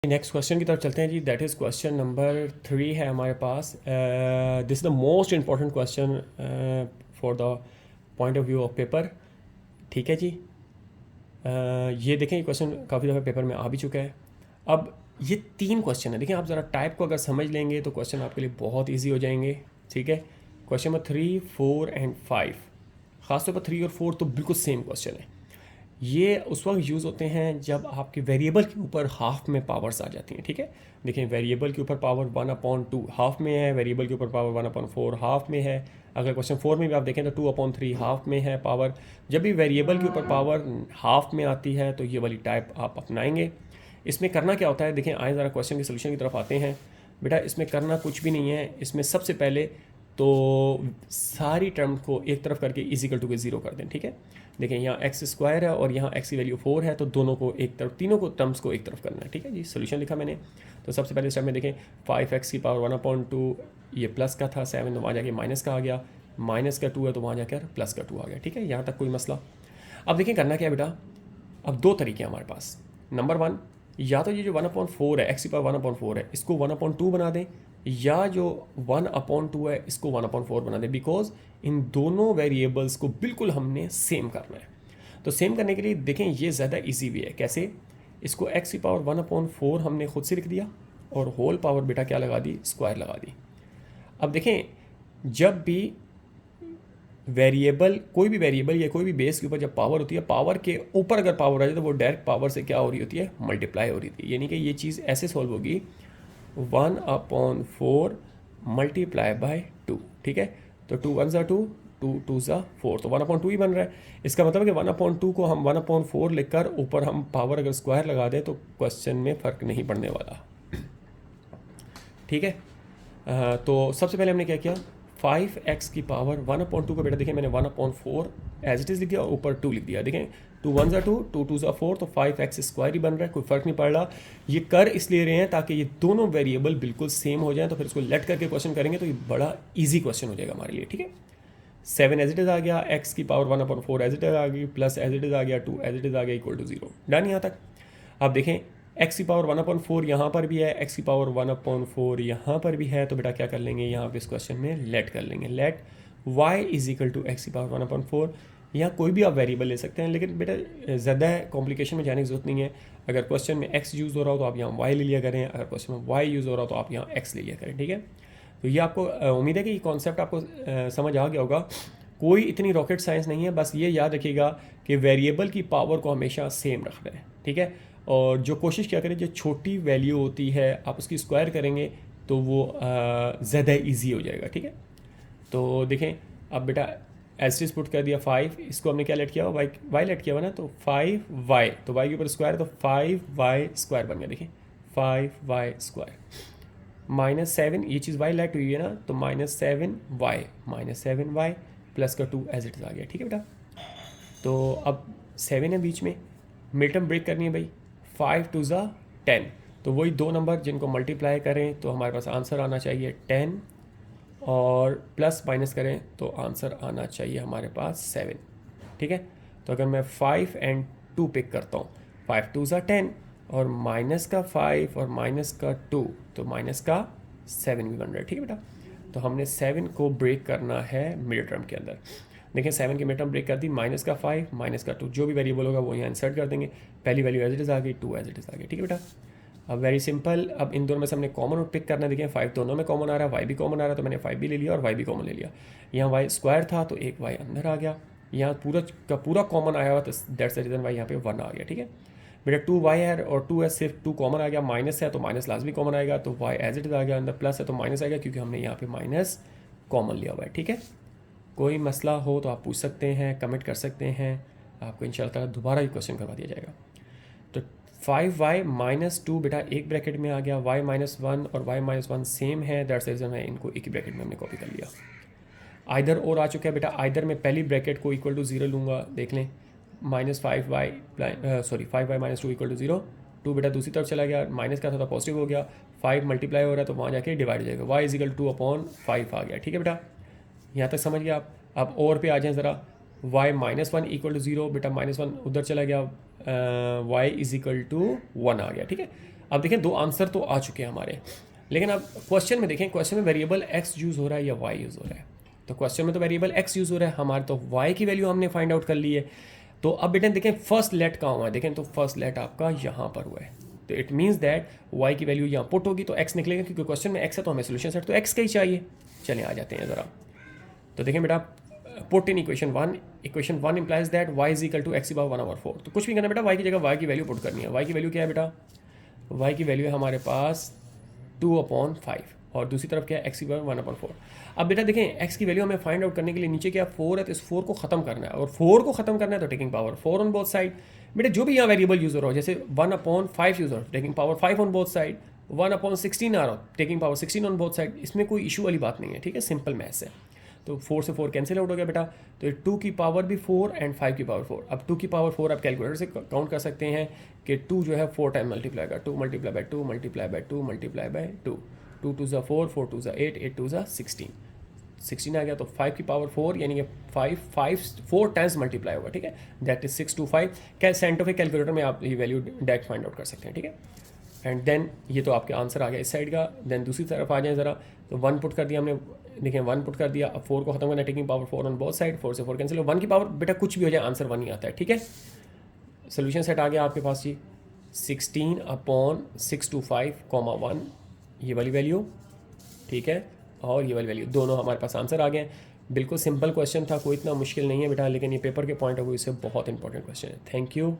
Next question की तरफ चलते हैं जी। दैट इज़ क्वेश्चन नंबर 3 है हमारे पास। This is the most important question for the point of view of paper. ठीक है जी। ये देखें, ये क्वेश्चन काफ़ी दफ़ा पेपर में आ भी चुका है। अब ये 3 क्वेश्चन है। देखें, आप ज़रा टाइप को अगर समझ लेंगे तो क्वेश्चन आपके लिए बहुत ईजी हो जाएंगे। ठीक है, क्वेश्चन नंबर 3, 4 एंड 5, ख़ासतौर पर 3 और 4 तो बिल्कुल सेम क्वेश्चन है। ये उस वक्त यूज़ होते हैं जब आपके वेरिएबल के ऊपर हाफ में पावर्स आ जाती हैं। ठीक है, देखें, वेरिएबल के ऊपर पावर 1/2 हाफ में है, वेरिएबल के ऊपर पावर 1/4 हाफ में है। अगर क्वेश्चन 4 में भी आप देखें तो 2/3 हाफ में है पावर। जब भी वेरिएबल के ऊपर पावर हाफ में आती है तो ये वाली टाइप आप अपनाएंगे। इसमें करना क्या होता है, देखें, आए ज़रा क्वेश्चन के सोल्यूशन की तरफ आते हैं। बेटा, इसमें करना कुछ भी नहीं है। इसमें सबसे पहले तो सारी टर्म को एक तरफ करके इजिकल टू के ज़ीरो कर दें। ठीक है, देखें, यहाँ एक्स स्क्वायर है और यहाँ एक्स की वैल्यू 4 है, तो दोनों को एक तरफ, तीनों को टर्म्स को एक तरफ करना है। ठीक है जी, सोल्यूशन लिखा मैंने। तो सबसे पहले स्टेप में देखें, 5x की पावर 1/2, ये प्लस का था 7, तो वहाँ जाके माइनस का आ गया। माइनस का 2 है तो वहाँ जाकर प्लस का 2 आ गया। ठीक है, यहाँ तक कोई मसला। अब देखें करना क्या है बेटा। अब 2 तरीके हैं हमारे पास। नंबर 1, या तो ये जो 1/4 है, एक्स की पावर 1/4 है, इसको 1/2 बना दें, या जो 1/2 है इसको 1/4 बना दें। बिकॉज इन दोनों वेरिएबल्स को बिल्कुल हमने सेम करना है। तो सेम करने के लिए देखें, ये ज़्यादा इजी भी है। कैसे? इसको एक्स की पावर 1/4 हमने खुद से लिख दिया और होल पावर बेटा क्या लगा दी, स्क्वायर लगा दी। अब देखें, जब भी वेरिएबल, कोई भी वेरिएबल या कोई भी बेस के ऊपर जब पावर होती है, पावर के ऊपर अगर पावर आ जाए तो वो डायरेक्ट पावर से क्या हो रही होती है, मल्टीप्लाई हो रही थी। यानी कि ये चीज़ ऐसे सॉल्व होगी, 1/4 मल्टीप्लाई बाय 2। ठीक है, तो 2 1 ज़ा 2, 2 2 ज़ा 4, तो 1/2 ही बन रहा है। इसका मतलब है कि 1/2 को हम 1/4 लिखकर ऊपर हम पावर अगर स्क्वायर लगा दें तो क्वेश्चन में फ़र्क नहीं पड़ने वाला। ठीक है, तो सबसे पहले हमने क्या किया, 5x की पावर 1/2 को बेटा देखिए मैंने 1/4 एज इट इज़ लिख दिया और ऊपर 2 लिख दिया। देखें, 2 1 ज़ा 2, 2 2 ज़ा 4, तो 5x स्क्वायर ही बन रहा है, कोई फ़र्क नहीं पड़ रहा। ये कर इसलिए रहे हैं ताकि ये दोनों वेरिएबल बिल्कुल सेम हो जाएं, तो फिर इसको लेट करके क्वेश्चन करेंगे तो ये बड़ा ईजी क्वेश्चन हो जाएगा हमारे लिए। ठीक है, 7 एज इट इज़ आ गया, x की पावर 1/4 एज इट इज़ आ गई, प्लस एज इट इज़ आ गया, 2 एज इट इज़ आ गया, इक्वल टू 0। डन यहाँ तक। अब देखें, एक्स की पावर 1/4 यहाँ पर भी है, एक्स की पावर 1/4 यहाँ पर भी है, तो बेटा क्या कर लेंगे, यहाँ पे इस क्वेश्चन में लेट कर लेंगे। Let y is equal to x की पावर 1/4। यहाँ कोई भी आप वेरिएबल ले सकते हैं, लेकिन बेटा ज़्यादा कॉम्प्लिकेशन में जाने की जरूरत नहीं है। अगर क्वेश्चन में x यूज़ हो रहा हो तो आप यहाँ y ले लिया करें, अगर क्वेश्चन में y यूज़ हो रहा हो तो आप यहाँ x ले लिया करें। ठीक है, तो ये आपको उम्मीद है कि ये कॉन्सेप्ट आपको समझ आ गया होगा। कोई इतनी रॉकेट साइंस नहीं है, बस ये याद रखिएगा कि वेरिएबल की पावर को हमेशा सेम रखना है। ठीक है, और जो कोशिश क्या करें, जो छोटी वैल्यू होती है आप उसकी स्क्वायर करेंगे तो वो ज़्यादा इजी हो जाएगा। ठीक है, तो देखें, अब बेटा एस पुट कर दिया 5, इसको हमने क्या लेट किया, वाई लेट किया हुआ ना, तो 5y, तो y के ऊपर स्क्वायर है तो 5y स्क्वायर बन गया। देखिए 5y स्क्वायर माइनस 7, ये चीज़ y लेट हुई है ना, तो -7y प्लस का 2 एज इट इज़ आ गया। ठीक है बेटा, तो अब 7 है बीच में, मिड टर्म ब्रेक करनी है भाई, 5 2 ज़ा 10, तो वही दो नंबर जिनको मल्टीप्लाई करें तो हमारे पास आंसर आना चाहिए 10, और प्लस माइनस करें तो आंसर आना चाहिए हमारे पास 7। ठीक है, तो अगर मैं 5 एंड 2 पिक करता हूँ, 5 2 ज़ा 10 और माइनस का 5 और माइनस का 2, तो माइनस का 7 भी बन रहा है। ठीक है बेटा, तो हमने 7 को ब्रेक करना है मिड टर्म के अंदर। देखिए 7 की मिड टर्म ब्रेक कर दी, माइनस का 5 माइनस का 2, जो भी वेरिएबल होगा वो यहाँ इंसर्ट कर देंगे। पहली वैल्यू एज इट इज़ आ गई, 2 एज इट इज़ आ गई। ठीक है बेटा, अब वेरी सिंपल, अब इन दोनों में से हमने कॉमन पिक करना है। देखिए 5 दोनों में कॉमन आ रहा है, वाई भी कॉमन आ रहा है, तो मैंने 5 भी ले लिया और वाई भी कॉमन ले लिया। यहाँ वाई स्क्वायर था तो एक वाई अंदर आ गया, यहाँ पूरा का पूरा कॉमन आया हुआ, तो दैट्स द रीज़न वाई यहाँ पे 1 आ गया। ठीक है बेटा, 2y है और 2 है, सिर्फ 2 कॉमन आ गया, माइनस है तो माइनस लाजमी कॉमन आएगा, तो y एज इट इज़ आ गया अंदर, प्लस है तो माइनस आएगा क्योंकि हमने यहाँ पे माइनस कॉमन लिया हुआ है। ठीक है, कोई मसला हो तो आप पूछ सकते हैं, कमेंट कर सकते हैं, आपको इंशाल्लाह ताला दोबारा ये क्वेश्चन करवा दिया जाएगा। तो 5y - 2 बेटा एक ब्रैकेट में आ गया, y-1 और y-1 सेम है, दैट्स रीज़न है इनको एक ही ब्रैकेट में हमने कॉपी कर लिया। आइदर और आ चुका है बेटा, आइदर में पहली ब्रैकेट को इक्वल टू 0 लूँगा, देख लें, -5y 5y - 2 इक्वल टू 0, 2 बेटा दूसरी तरफ चला गया, माइनस का था तो पॉजिटिव हो गया, 5 मल्टीप्लाई हो रहा है तो वहाँ जाके डिवाइड हो जाएगा, y इज इक्वल 2/5 आ गया। ठीक है बेटा, यहाँ तक समझ गया आप। अब और पे आ जाएँ ज़रा, y-1 इक्वल टू 0, बेटा -1 उधर चला गया, y इज इक्वल टू 1 आ गया। ठीक है, अब देखें दो आंसर तो आ चुके हैं हमारे, लेकिन अब क्वेश्चन में देखें, क्वेश्चन में वेरिएबल एक्स यूज़ हो रहा है या वाई यूज़ हो रहा है। तो क्वेश्चन में तो वेरिएबल एक्स यूज़ हो रहा है, हमारे तो वाई की वैल्यू हमने फाइंड आउट कर ली है। तो अब बेटा देखें फर्स्ट लेट कहाँ हुआ है, देखें तो फर्स्ट लेट आपका यहाँ पर हुआ है, तो इट मीन्स दैट वाई की वैल्यू यहाँ पुट होगी तो एक्स निकलेगा, क्योंकि क्वेश्चन में एक्स है तो हमें सोल्यूशन सेट तो एक्स का ही चाहिए। चलिए आ जाते हैं ज़रा। तो देखें बेटा put in equation one implies that y is equal to x power 1/4। तो कुछ भी करना बेटा, वाई की जगह वाई की वैल्यू पुट करनी है। वाई की वैल्यू क्या है बेटा, वाई की वैल्यू है हमारे पास 2/5 और दूसरी तरफ क्या है एक्स की पावर 1/4। अब बेटा देखें एक्स की वैल्यू हमें फाइंड आउट करने के लिए नीचे क्या 4 है, तो इस 4 को खत्म करना है, और 4 को खत्म करना है तो taking power 4 on both side. बेटा जो भी यहाँ वेरिएबल यूज़ हो रहा हो, जैसे 1/5 यूज़ हो taking power 5 on both side, 1/16 आ रहा हो taking power 16 on both side, इसमें कोई इशू वाली बात नहीं है, ठीक है, सिंपल मैथ्स है। तो 4 से 4 कैंसिल आउट हो गया बेटा, तो 2 की पावर भी 4 एंड 5 की पावर 4। अब 2 की पावर 4 आप कैलकुलेटर से काउंट कर सकते हैं कि 2 जो है 4 टाइम मल्टीप्लाई का 2 multiply by 2 multiply by 2 multiply by 2, 2 2 ज़ा 4, 4 2 ज़ा 8, 8 2 ज़ा 16 आ गया। तो 5 की पावर 4 यानी कि 4 टाइम्स मल्टीप्लाई होगा, ठीक है, दैट इज 625। क्या साइंटिफिक कैलकुलेटर में आप ये वैल्यू डायरेक्ट फाइंड आउट कर सकते हैं, ठीक है। एंड देन ये तो आपके आंसर आ गया इस साइड का। देन दूसरी तरफ आ जाए ज़रा, तो 1 पुट कर दिया हमने, देखिए 1 पुट कर दिया। अब 4 को खत्म करना, taking power 4 on both side, 4 से 4 कैंसिल, 1 की पावर बेटा कुछ भी हो जाए आंसर 1 ही आता है, ठीक है। सोल्यूशन सेट आ गया आपके पास जी, 16/625, 1 ये वाली वैल्यू, ठीक है, और ये वाली वैल्यू, दोनों हमारे पास आंसर आ गए। बिल्कुल सिंपल क्वेश्चन था, कोई इतना मुश्किल नहीं है बेटा, लेकिन ये पेपर के पॉइंट ऑफ व्यू से बहुत इंपॉर्टेंट क्वेश्चन है। Thank you.